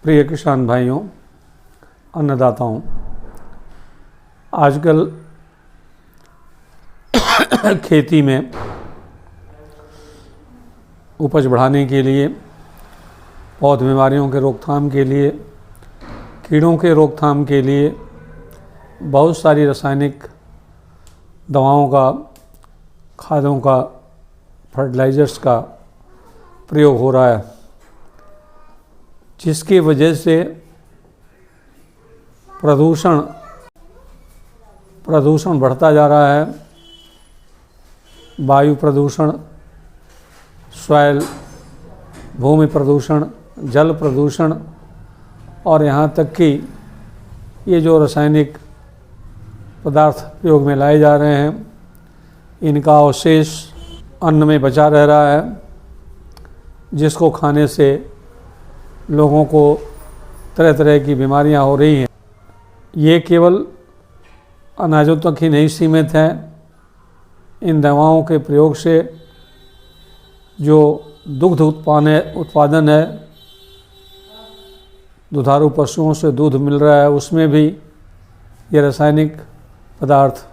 प्रिय किसान भाइयों, अन्नदाताओं, आजकल खेती में उपज बढ़ाने के लिए, पौध बीमारियों के रोकथाम के लिए, कीड़ों के रोकथाम के लिए बहुत सारी रासायनिक दवाओं का, खादों का, फर्टिलाइज़र्स का प्रयोग हो रहा है, जिसकी वजह से प्रदूषण बढ़ता जा रहा है। वायु प्रदूषण, सॉइल, भूमि प्रदूषण, जल प्रदूषण और यहाँ तक कि ये जो रासायनिक पदार्थ प्रयोग में लाए जा रहे हैं, इनका अवशेष अन्न में बचा रह रहा है, जिसको खाने से लोगों को तरह तरह की बीमारियां हो रही हैं। ये केवल अनाजों तक ही नहीं सीमित है। इन दवाओं के प्रयोग से जो दुग्ध उत्पादन है, दुधारू पशुओं से दूध मिल रहा है, उसमें भी ये रासायनिक पदार्थ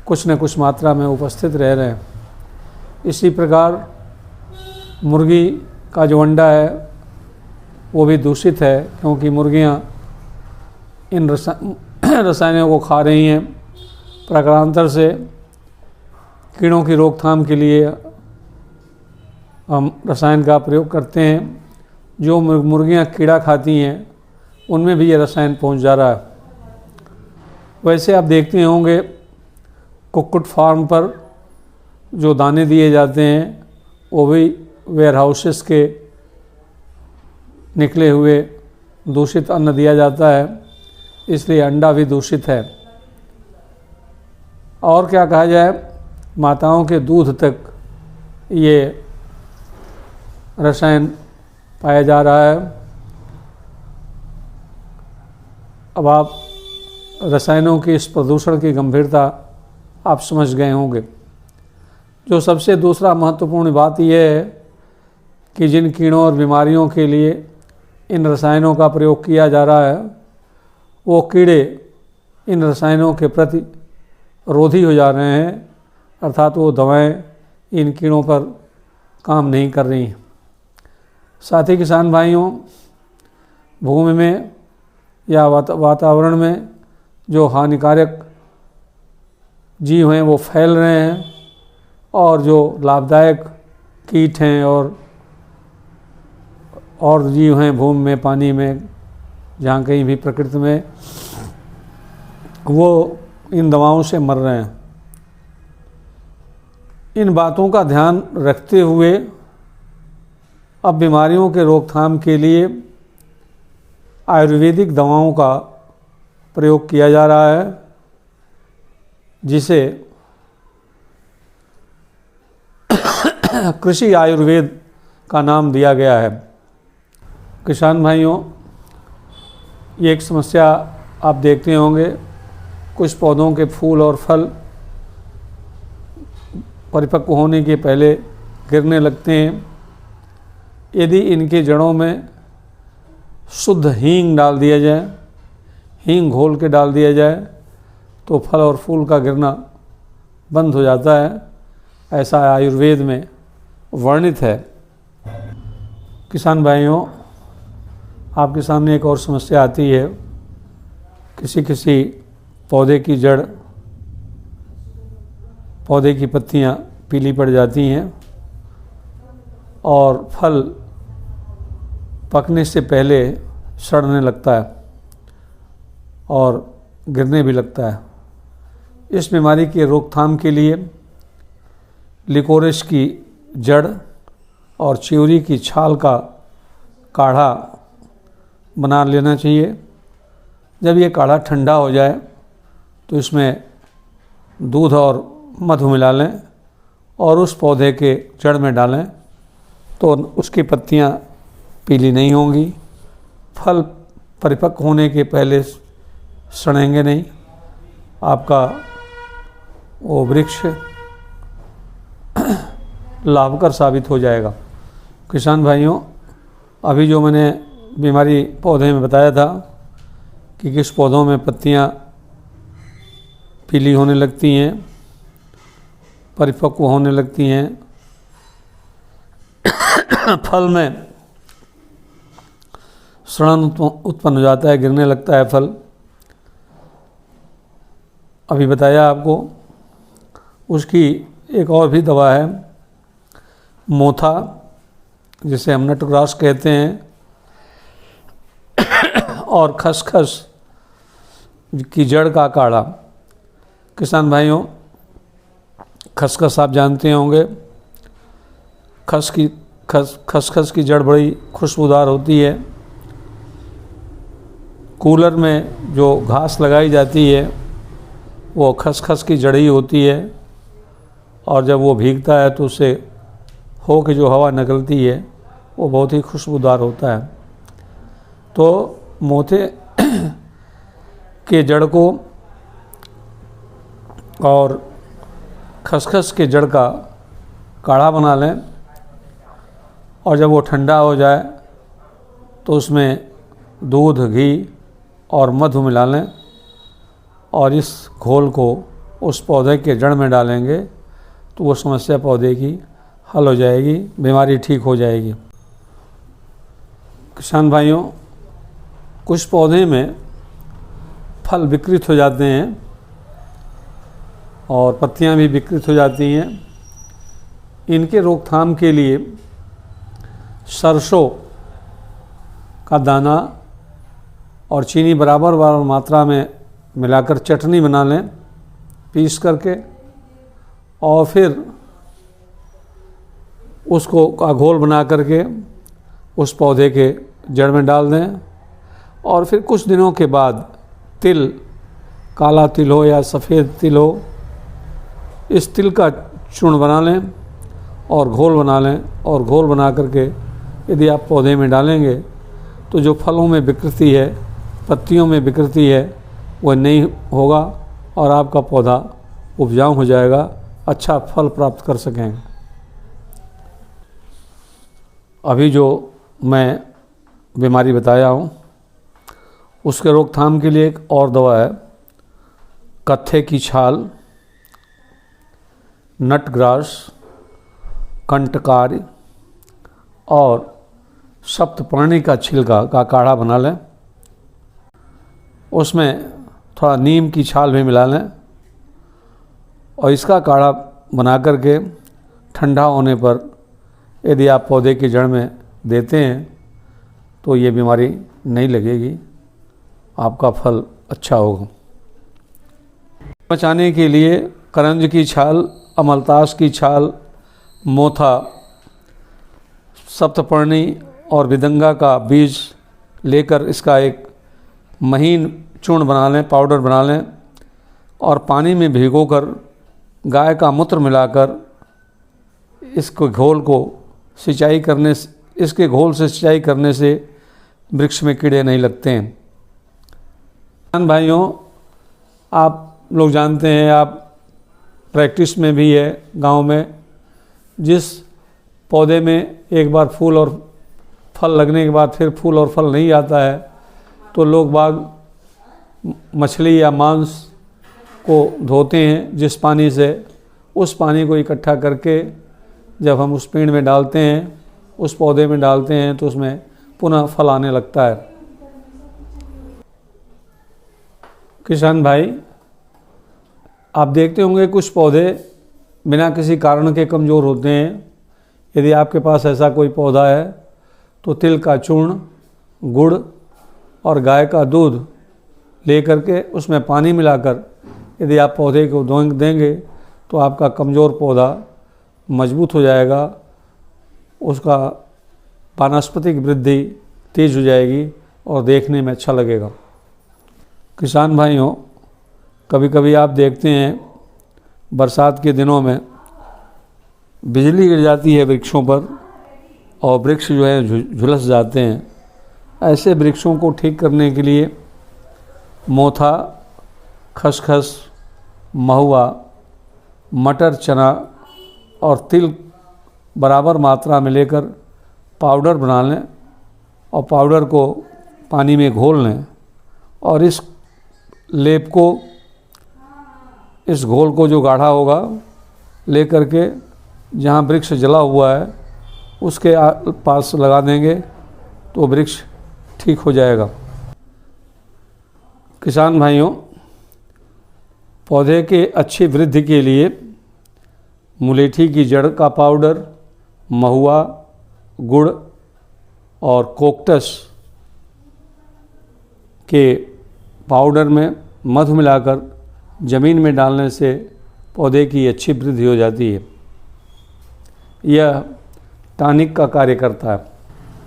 कुछ न कुछ मात्रा में उपस्थित रह रहे हैं। इसी प्रकार मुर्गी का जो अंडा है वो भी दूषित है, क्योंकि मुर्गियां इन रसायनों को खा रही हैं। प्रकारांतर से कीड़ों की रोकथाम के लिए हम रसायन का प्रयोग करते हैं। जो मुर्गियां कीड़ा खाती हैं उनमें भी ये रसायन पहुंच जा रहा है। वैसे आप देखते होंगे कुक्कुट फार्म पर जो दाने दिए जाते हैं वो भी वेयर हाउसेस के निकले हुए दूषित अन्न दिया जाता है, इसलिए अंडा भी दूषित है। और क्या कहा जाए, माताओं के दूध तक ये रसायन पाया जा रहा है। अब आप रसायनों की इस प्रदूषण की गंभीरता आप समझ गए होंगे। जो सबसे दूसरा महत्वपूर्ण बात यह है कि जिन कीड़ों और बीमारियों के लिए इन रसायनों का प्रयोग किया जा रहा है, वो कीड़े इन रसायनों के प्रति रोधी हो जा रहे हैं, अर्थात वो दवाएं इन कीड़ों पर काम नहीं कर रही हैं। साथ ही किसान भाइयों, भूमि में या वातावरण में जो हानिकारक जीव हैं वो फैल रहे हैं, और जो लाभदायक कीट हैं और जीव हैं भूमि में, पानी में, जहाँ कहीं भी प्रकृति में, वो इन दवाओं से मर रहे हैं। इन बातों का ध्यान रखते हुए अब बीमारियों के रोकथाम के लिए आयुर्वेदिक दवाओं का प्रयोग किया जा रहा है, जिसे कृषि आयुर्वेद का नाम दिया गया है। किसान भाइयों, ये एक समस्या आप देखते होंगे, कुछ पौधों के फूल और फल परिपक्व होने के पहले गिरने लगते हैं। यदि इनके जड़ों में शुद्ध हींग डाल दिया जाए, हींग घोल के डाल दिया जाए, तो फल और फूल का गिरना बंद हो जाता है। ऐसा आयुर्वेद में वर्णित है। किसान भाइयों, आपके सामने एक और समस्या आती है। किसी पौधे की जड़, पौधे की पत्तियां पीली पड़ जाती हैं और फल पकने से पहले सड़ने लगता है और गिरने भी लगता है। इस बीमारी के रोकथाम के लिए लिकोरिस की जड़ और चिवरी की छाल का काढ़ा बना लेना चाहिए। जब ये काढ़ा ठंडा हो जाए तो इसमें दूध और मधु मिला लें और उस पौधे के जड़ में डालें, तो उसकी पत्तियां पीली नहीं होंगी, फल परिपक्व होने के पहले सड़ेंगे नहीं, आपका वो वृक्ष लाभकर साबित हो जाएगा। किसान भाइयों, अभी जो मैंने बीमारी पौधे में बताया था कि किस पौधों में पत्तियां पीली होने लगती हैं, परिपक्व होने लगती हैं, फल में सड़न उत्पन्न हो जाता है, गिरने लगता है फल। अभी बताया आपको। उसकी एक और भी दवा है मोथा, जिसे हम नटग्रास कहते हैं, और खसखस की जड़ का काढ़ा। किसान भाइयों, खसखस आप जानते होंगे। खसखस की जड़ बड़ी खुशबूदार होती है। कूलर में जो घास लगाई जाती है वो खसखस की जड़ ही होती है, और जब वो भीगता है तो उससे हो के जो हवा निकलती है वो बहुत ही खुशबूदार होता है। तो मोथे के जड़ को और खसखस के जड़ का काढ़ा बना लें, और जब वो ठंडा हो जाए तो उसमें दूध, घी और मधु मिला लें, और इस घोल को उस पौधे के जड़ में डालेंगे तो वो समस्या पौधे की हल हो जाएगी, बीमारी ठीक हो जाएगी। किसान भाइयों, कुछ पौधे में फल विकृत हो जाते हैं और पत्तियां भी विकृत हो जाती हैं। इनके रोकथाम के लिए सरसों का दाना और चीनी बराबर मात्रा में मिलाकर चटनी बना लें पीस करके, और फिर उसको का घोल बना करके उस पौधे के जड़ में डाल दें, और फिर कुछ दिनों के बाद तिल, काला तिल हो या सफ़ेद तिल हो, इस तिल का चूर्ण बना लें और घोल बना लें, और घोल बना करके यदि आप पौधे में डालेंगे तो जो फलों में विकृति है, पत्तियों में विकृति है, वह नहीं होगा और आपका पौधा उपजाऊ हो जाएगा, अच्छा फल प्राप्त कर सकेंगे। अभी जो मैं बीमारी बताया हूँ उसके रोकथाम के लिए एक और दवा है कत्थे की छाल, नटग्रास, कंटकारी और सप्तपर्णी का छिलका का काढ़ा बना लें। उसमें थोड़ा नीम की छाल भी मिला लें, और इसका काढ़ा बना करके ठंडा होने पर यदि आप पौधे की जड़ में देते हैं तो ये बीमारी नहीं लगेगी, आपका फल अच्छा होगा। बचाने के लिए करंज की छाल, अमलतास की छाल, मोथा, सप्तपर्णी और विदंगा का बीज लेकर इसका एक महीन चूर्ण बना लें, पाउडर बना लें, और पानी में भिगोकर गाय का मूत्र मिलाकर इसको घोल को सिंचाई करने से, इसके घोल से सिंचाई करने से वृक्ष में कीड़े नहीं लगते हैं। किसान भाइयों, आप लोग जानते हैं, आप प्रैक्टिस में भी है गांव में, जिस पौधे में एक बार फूल और फल लगने के बाद फिर फूल और फल नहीं आता है तो लोग बाग मछली या मांस को धोते हैं जिस पानी से, उस पानी को इकट्ठा करके जब हम उस पेड़ में डालते हैं, उस पौधे में डालते हैं तो उसमें पुनः फल आने लगता है। किसान भाई, आप देखते होंगे कुछ पौधे बिना किसी कारण के कमज़ोर होते हैं। यदि आपके पास ऐसा कोई पौधा है तो तिल का चूर्ण, गुड़ और गाय का दूध ले करके उसमें पानी मिलाकर यदि आप पौधे को देंगे तो आपका कमज़ोर पौधा मजबूत हो जाएगा, उसका वानस्पतिक वृद्धि तेज हो जाएगी और देखने में अच्छा लगेगा। किसान भाइयों, कभी कभी आप देखते हैं बरसात के दिनों में बिजली गिर जाती है वृक्षों पर और वृक्ष जो है झुलस जाते हैं। ऐसे वृक्षों को ठीक करने के लिए मोथा, खसखस, महुआ, मटर, चना और तिल बराबर मात्रा में लेकर पाउडर बना लें और पाउडर को पानी में घोल लें और इस लेप को, इस घोल को जो गाढ़ा होगा ले करके जहाँ वृक्ष जला हुआ है उसके पास लगा देंगे तो वृक्ष ठीक हो जाएगा। किसान भाइयों, पौधे के अच्छी वृद्धि के लिए मुलेठी की जड़ का पाउडर, महुआ, गुड़ और कोक्टस के पाउडर में मधु मिलाकर ज़मीन में डालने से पौधे की अच्छी वृद्धि हो जाती है। यह टॉनिक का कार्य करता है।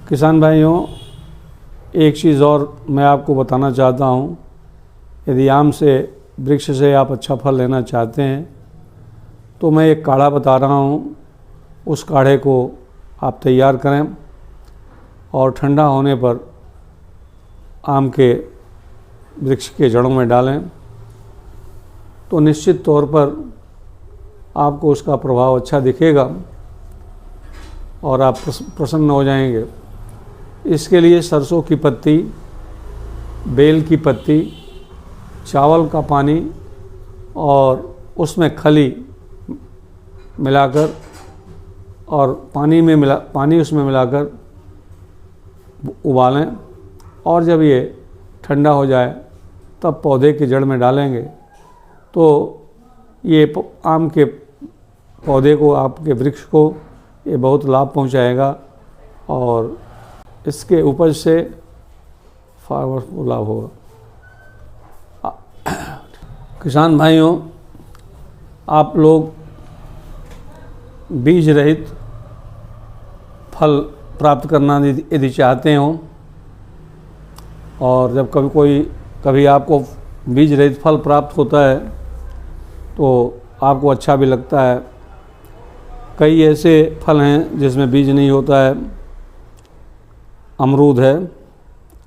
किसान भाइयों, एक चीज़ और मैं आपको बताना चाहता हूँ। यदि आम से, वृक्ष से आप अच्छा फल लेना चाहते हैं तो मैं एक काढ़ा बता रहा हूँ। उस काढ़े को आप तैयार करें और ठंडा होने पर आम के वृक्ष के जड़ों में डालें तो निश्चित तौर पर आपको उसका प्रभाव अच्छा दिखेगा और आप प्रसन्न हो जाएंगे। इसके लिए सरसों की पत्ती, बेल की पत्ती, चावल का पानी और उसमें खली मिलाकर और पानी उसमें मिलाकर उबालें और जब ये ठंडा हो जाए तब पौधे की जड़ में डालेंगे तो ये आम के पौधे को, आपके वृक्ष को ये बहुत लाभ पहुंचाएगा और इसके उपज से फार्मर को लाभ होगा। किसान भाइयों, आप लोग बीज रहित फल प्राप्त करना यदि चाहते हो और जब कभी आपको बीज रहित फल प्राप्त होता है तो आपको अच्छा भी लगता है। कई ऐसे फल हैं जिसमें बीज नहीं होता है। अमरूद है,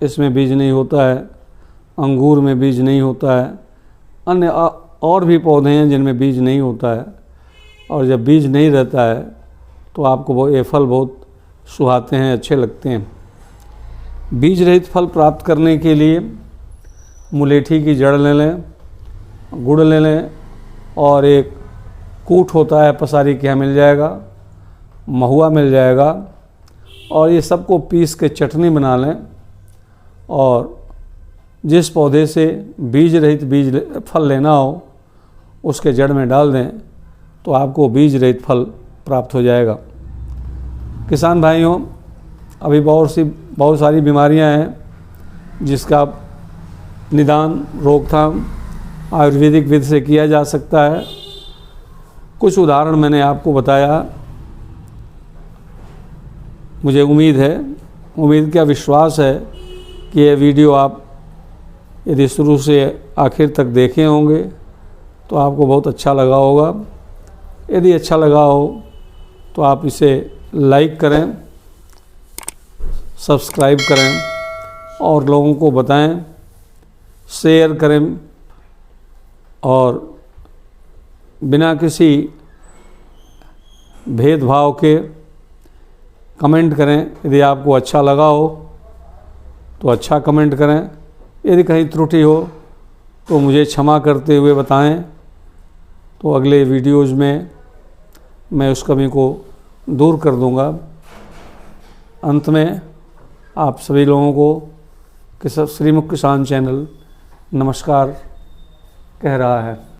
इसमें बीज नहीं होता है। अंगूर में बीज नहीं होता है। अन्य और भी पौधे हैं जिनमें बीज नहीं होता है और जब बीज नहीं रहता है तो आपको ये फल बहुत सुहाते हैं, अच्छे लगते हैं। बीज रहित फल प्राप्त करने के लिए मुलेठी की जड़ ले लें, गुड़ ले लें और एक कूट होता है पसारी के यहाँ मिल जाएगा, महुआ मिल जाएगा और ये सबको पीस के चटनी बना लें और जिस पौधे से बीज रहित फल लेना हो उसके जड़ में डाल दें तो आपको बीज रहित फल प्राप्त हो जाएगा। किसान भाइयों, अभी बहुत सारी बीमारियां हैं जिसका निदान, रोकथाम आयुर्वेदिक विधि से किया जा सकता है। कुछ उदाहरण मैंने आपको बताया। मुझे उम्मीद क्या विश्वास है कि यह वीडियो आप यदि शुरू से आखिर तक देखे होंगे तो आपको बहुत अच्छा लगा होगा। यदि अच्छा लगा हो तो आप इसे लाइक करें, सब्सक्राइब करें और लोगों को बताएं, शेयर करें और बिना किसी भेदभाव के कमेंट करें। यदि आपको अच्छा लगा हो तो अच्छा कमेंट करें। यदि कहीं त्रुटि हो तो मुझे क्षमा करते हुए बताएं तो अगले वीडियोज़ में मैं उस कमी को दूर कर दूंगा। अंत में आप सभी लोगों को श्रीमुख किसान चैनल नमस्कार कह रहा है।